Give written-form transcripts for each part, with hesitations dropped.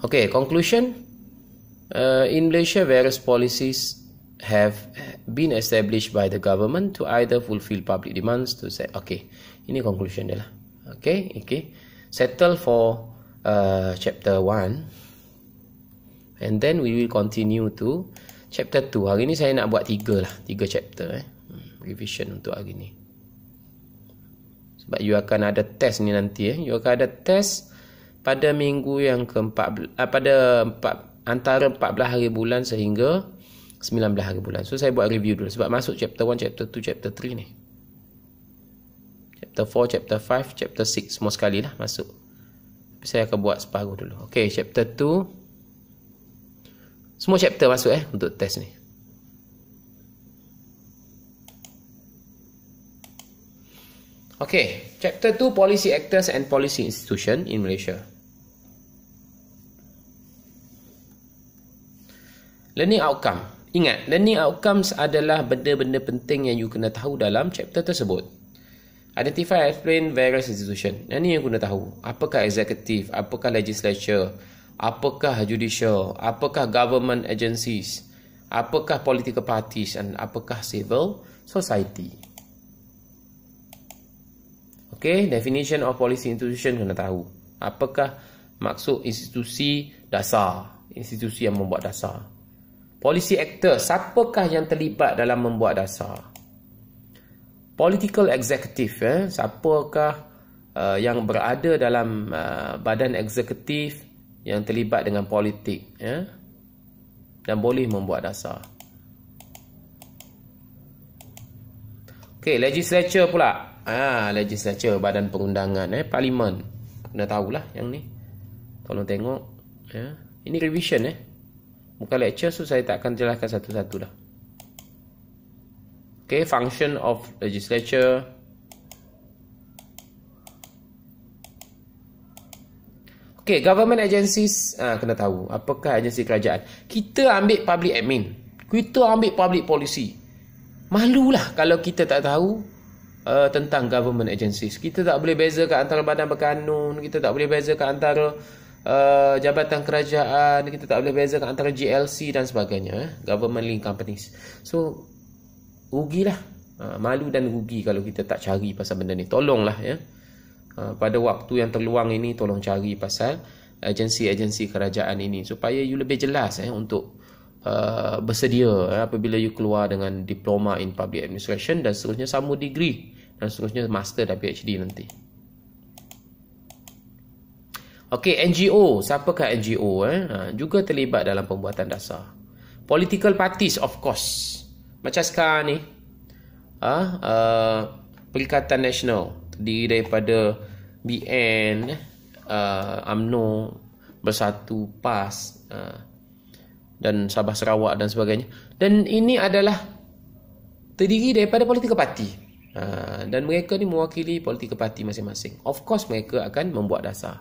Okay, conclusion. In Malaysia, various policies have been established by the government to either fulfill public demands to say, okay, ini conclusion dia lah. Okay, settle for chapter 1 and then we will continue to chapter 2. Hari ni saya nak buat 3 chapter revision untuk hari ni. Sebab you akan ada test ni nanti you akan ada test pada minggu yang ke-14, antara 14 hari bulan sehingga 19 hari bulan. So saya buat review dulu sebab masuk chapter 1, chapter 2, chapter 3 ni. Chapter 4, chapter 5, chapter 6 semua sekali lah masuk. Tapi saya akan buat separuh dulu. Okay, chapter 2 semua chapter masuk untuk test ni. Okay, chapter 2, policy actors and policy institution in Malaysia. Learning outcome. Ingat, learning outcomes adalah benda-benda penting yang you kena tahu dalam chapter tersebut. Identify and explain various institution. Yang ni yang kena tahu. Apakah executive, apakah legislature, apakah judicial, apakah government agencies, apakah political parties, dan apakah civil society. Okay, definition of policy institution kena tahu. Apakah maksud institusi dasar, institusi yang membuat dasar. Policy actor, siapakah yang terlibat dalam membuat dasar? Political executive, siapakah yang berada dalam badan eksekutif yang terlibat dengan politik dan boleh membuat dasar. Okay, legislature pula. Legislature, badan perundangan, parlimen. Kena tahulah yang ni. Tolong tengok. Ini revision bukan lecture, so saya tak akan jelaskan satu-satu dah. Okay, function of legislature. Okay, government agencies, kena tahu apakah agensi kerajaan. Kita ambil public admin, kita ambil public policy. Malulah kalau kita tak tahu tentang government agencies. Kita tak boleh bezakan antara badan berkanun, kita tak boleh bezakan antara jabatan kerajaan, kita tak boleh bezakan antara GLC dan sebagainya, government link companies. So rugilah, malu dan rugi kalau kita tak cari pasal benda ni. Tolonglah pada waktu yang terluang ini, tolong cari pasal agensi-agensi kerajaan ini supaya you lebih jelas untuk bersedia apabila you keluar dengan diploma in public administration dan seterusnya, sambung degree dan seterusnya master dan PhD nanti. Okey, NGO, siapakah NGO juga terlibat dalam pembuatan dasar. Political parties, of course. Macam sekarang ni Perikatan Nasional terdiri daripada BN, UMNO, Bersatu, PAS dan Sabah Sarawak dan sebagainya. Dan ini adalah terdiri daripada political party. Dan mereka ni mewakili political party masing-masing. Of course mereka akan membuat dasar.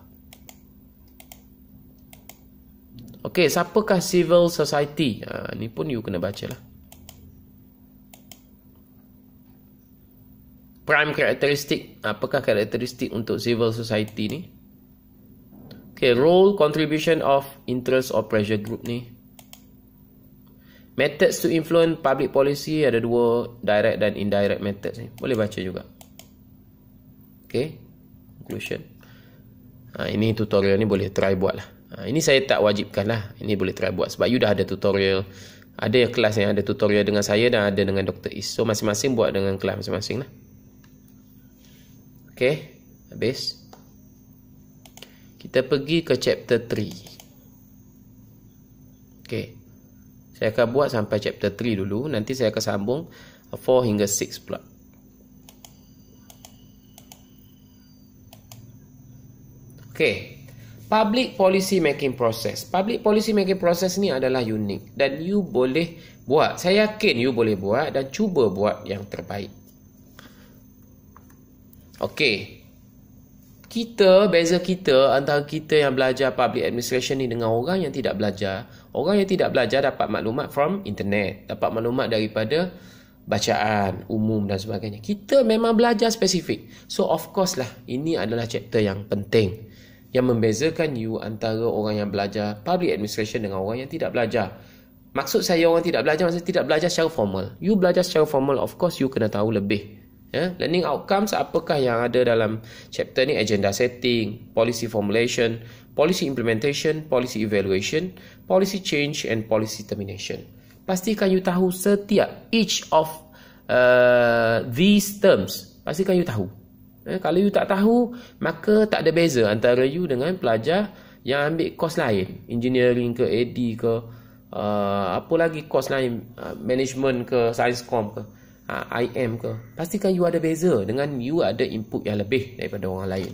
Okey, siapakah civil society? Ni pun you kena baca lah. Prime characteristic, apakah karakteristik untuk civil society ni? Okay, role, contribution of interest or pressure group ni. Methods to influence public policy, ada 2, direct dan indirect methods ni. Boleh baca juga. Okay, conclusion. Ini tutorial ni boleh try buat lah. Ini saya tak wajibkan lah. Ini boleh try buat sebab you dah ada tutorial. Ada kelas yang ada tutorial dengan saya dan ada dengan Dr. Is. So masing-masing buat dengan kelas masing-masing lah. Okay, habis. Kita pergi ke chapter 3. Okay, saya akan buat sampai chapter 3 dulu. Nanti saya akan sambung 4 hingga 6 pula. Okay, public policy making process. Public policy making process ni adalah unik dan you boleh buat. Saya yakin you boleh buat dan cuba buat yang terbaik. Okey. Beza kita antara kita yang belajar public administration ni dengan orang yang tidak belajar. Orang yang tidak belajar dapat maklumat from internet, dapat maklumat daripada bacaan umum dan sebagainya. Kita memang belajar spesifik. So of course lah, ini adalah chapter yang penting. yang membezakan you antara orang yang belajar public administration dengan orang yang tidak belajar. Maksud saya orang tidak belajar, maksudnya tidak belajar secara formal. You belajar secara formal, of course you kena tahu lebih. Learning outcomes, apakah yang ada dalam chapter ni? Agenda setting, policy formulation, policy implementation, policy evaluation, policy change and policy termination. Pastikan you tahu setiap each of these terms. Pastikan you tahu. Kalau you tak tahu, maka tak ada beza antara you dengan pelajar yang ambil course lain, engineering ke, AD ke, apa lagi course lain, management ke, science com ke, IM ke. Pastikan you ada beza dengan you ada input yang lebih daripada orang lain.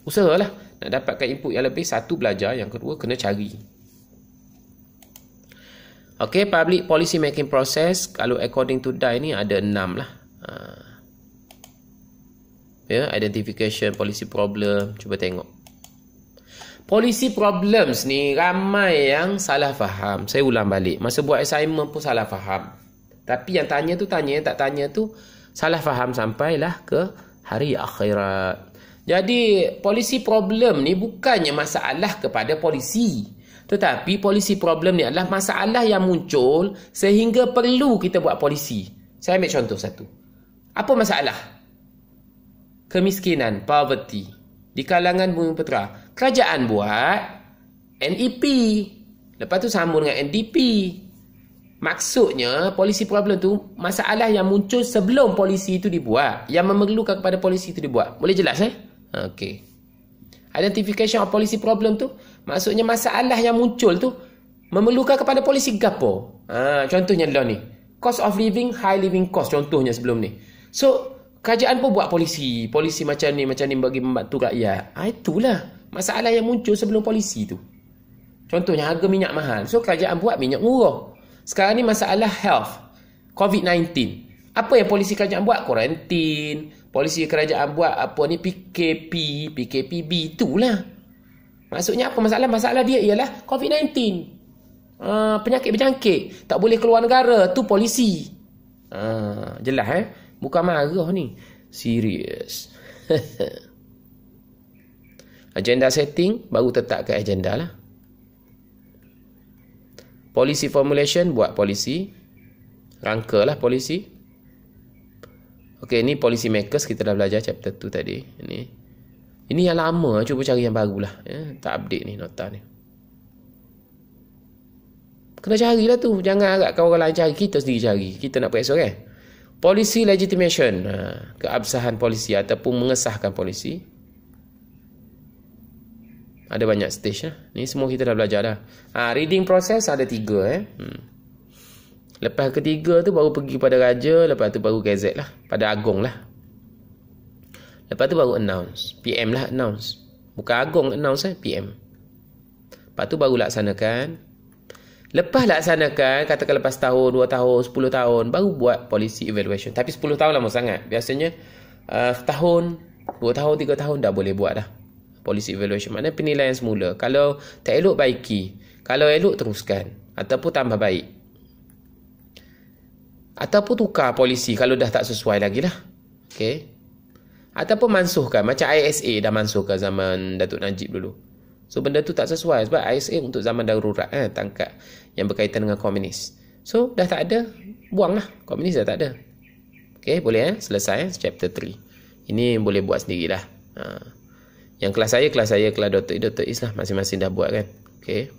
Usahalah nak dapatkan input yang lebih. Satu, belajar. Yang kedua, kena cari. Okay, public policy making process. Kalau according to DAI ni ada 6 lah. Identification, policy problem. Cuba tengok. Policy problems ni ramai yang salah faham. Saya ulang balik. Masa buat assignment pun salah faham. Tapi yang tanya tu tanya, yang tak tanya tu salah faham sampailah ke hari akhirat. Jadi polisi problem ni bukannya masalah kepada polisi, tetapi polisi problem ni adalah masalah yang muncul sehingga perlu kita buat polisi. Saya ambil contoh satu. Apa masalah? Kemiskinan, poverty di kalangan bumi putera. Kerajaan buat NEP, lepas tu sambung dengan NDP. Maksudnya polisi problem tu masalah yang muncul sebelum polisi itu dibuat, yang memerlukan kepada polisi itu dibuat. Boleh jelas Okey. Identification of policy problem tu maksudnya masalah yang muncul tu memerlukan kepada polisi gapo. Contohnya adalah ni, cost of living, high living cost, contohnya sebelum ni. So kerajaan pun buat polisi macam ni bagi membantu rakyat. Itulah masalah yang muncul sebelum polisi tu. Contohnya harga minyak mahal. So kerajaan buat minyak murah. Sekarang ni masalah health, COVID-19. Apa yang polisi kerajaan buat? Kuarantin. Polisi kerajaan buat apa ni? PKPB, itulah. Maksudnya apa masalah? Masalah dia ialah COVID-19. Penyakit berjangkit. Tak boleh keluar negara. Tu polisi. Jelas Bukan marah ni. Serius. Agenda setting, baru tetapkan agenda lah. Policy formulation, buat polisi. Rangkalah polisi. Okey, ni policy makers, kita dah belajar chapter 2 tadi. Ini yang lama, cuba cari yang barulah. Tak update ni nota ni. Kena carilah tu. Jangan harapkan orang lain cari, kita sendiri cari. Kita nak periksa Policy legitimation, keabsahan polisi ataupun mengesahkan polisi. Ada banyak stage Ni semua kita dah belajar dah. Reading process ada 3 Lepas ketiga tu baru pergi pada raja. Lepas tu baru gazette lah, pada agung lah. Lepas tu baru announce. PM lah announce. Bukan agung announce PM. Lepas tu baru laksanakan. Lepas laksanakan, katakan lepas tahun, 2 tahun, 10 tahun, baru buat policy evaluation. Tapi 10 tahun lama sangat. Biasanya tahun, 2 tahun, 3 tahun dah boleh buat dah policy evaluation. Maknanya penilaian semula. Kalau tak elok, baiki. Kalau elok, teruskan. Ataupun tambah baik. Ataupun tukar polisi kalau dah tak sesuai lagi lah. Okay. Ataupun mansuhkan. Macam ISA dah mansuhkan zaman Datuk Najib dulu. So benda tu tak sesuai. Sebab ISA untuk zaman darurat tangkap yang berkaitan dengan komunis. So dah tak ada, buang lah. Komunis dah tak ada. Okay, boleh selesai chapter 3. Ini boleh buat sendirilah. Yang kelas saya, kelas Dr. Is lah. Masing-masing dah buat kan. Okay.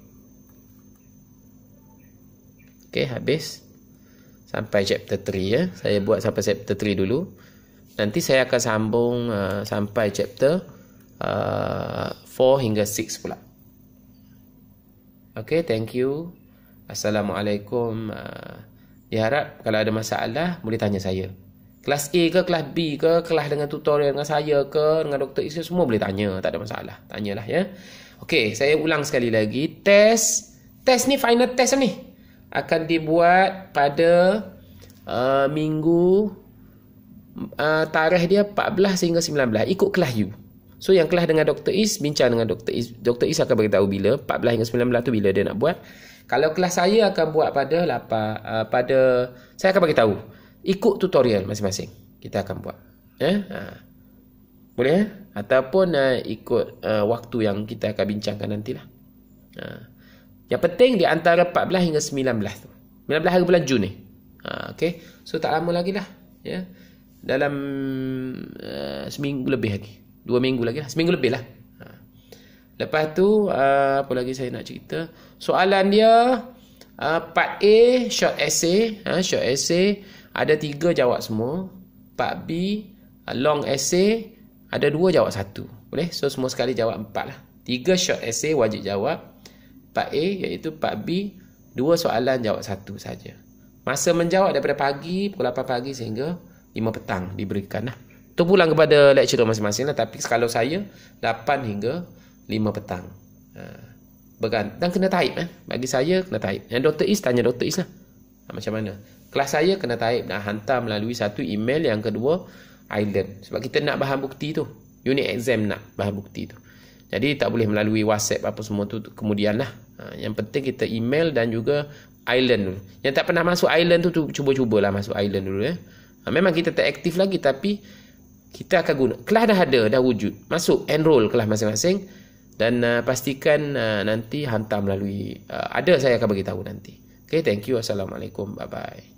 Okay, habis. Sampai chapter 3 Saya buat sampai chapter 3 dulu. Nanti saya akan sambung sampai chapter 4 hingga 6 pula. Okay, thank you. Assalamualaikum. Diharap kalau ada masalah boleh tanya saya. Kelas A ke, kelas B ke, kelas dengan tutorial dengan saya ke, dengan Dr. Is, semua boleh tanya. Tak ada masalah. Tanyalah Okay, saya ulang sekali lagi. Test ni final test ni akan dibuat pada minggu tarikh dia 14 hingga 19. Ikut kelas you. So yang kelas dengan Dr. Is, bincang dengan Dr. Is. Dr. Is akan beritahu bila 14 hingga 19 tu bila dia nak buat. Kalau kelas saya akan buat pada saya akan beritahu. Ikut tutorial masing-masing kita akan buat. Boleh? Ataupun ikut waktu yang kita akan bincangkan nantilah. Yang penting di antara 14 hingga 19 tu. 19 hari bulan Jun ni. Okay. So tak lama lagi lah. Ya. Dalam seminggu lebih lagi. 2 minggu lagi lah. Seminggu lebih lah. Lepas tu apa lagi saya nak cerita. Soalan dia part A short essay. Short essay ada 3 jawab semua. Part B long essay ada 2 jawab 1. Boleh? So semua sekali jawab 4 lah. 3 short essay wajib jawab. Part A iaitu part B 2 soalan jawab 1 saja. Masa menjawab daripada pagi pukul 8 pagi sehingga 5 petang diberikan lah. Itu pulang kepada lecturer masing-masing lah. Tapi kalau saya 8 hingga 5 petang. Dan kena type kan. Bagi saya kena type. Yang Dr. Is tanya Dr. Is lah. Macam mana? Kelas saya kena type dan hantar melalui satu email. Yang kedua Island. Sebab kita nak bahan bukti tu. Unit exam nak bahan bukti tu. Jadi tak boleh melalui WhatsApp apa semua tu kemudian lah. Yang penting kita email dan juga Island dulu. Yang tak pernah masuk Island tu cuba-cubalah masuk Island dulu. Memang kita tak aktif lagi tapi kita akan guna. Kelas dah ada, dah wujud. Masuk, enroll kelas masing-masing. Dan pastikan nanti hantar melalui ada saya akan bagi tahu nanti. Okay, thank you. Assalamualaikum. Bye-bye.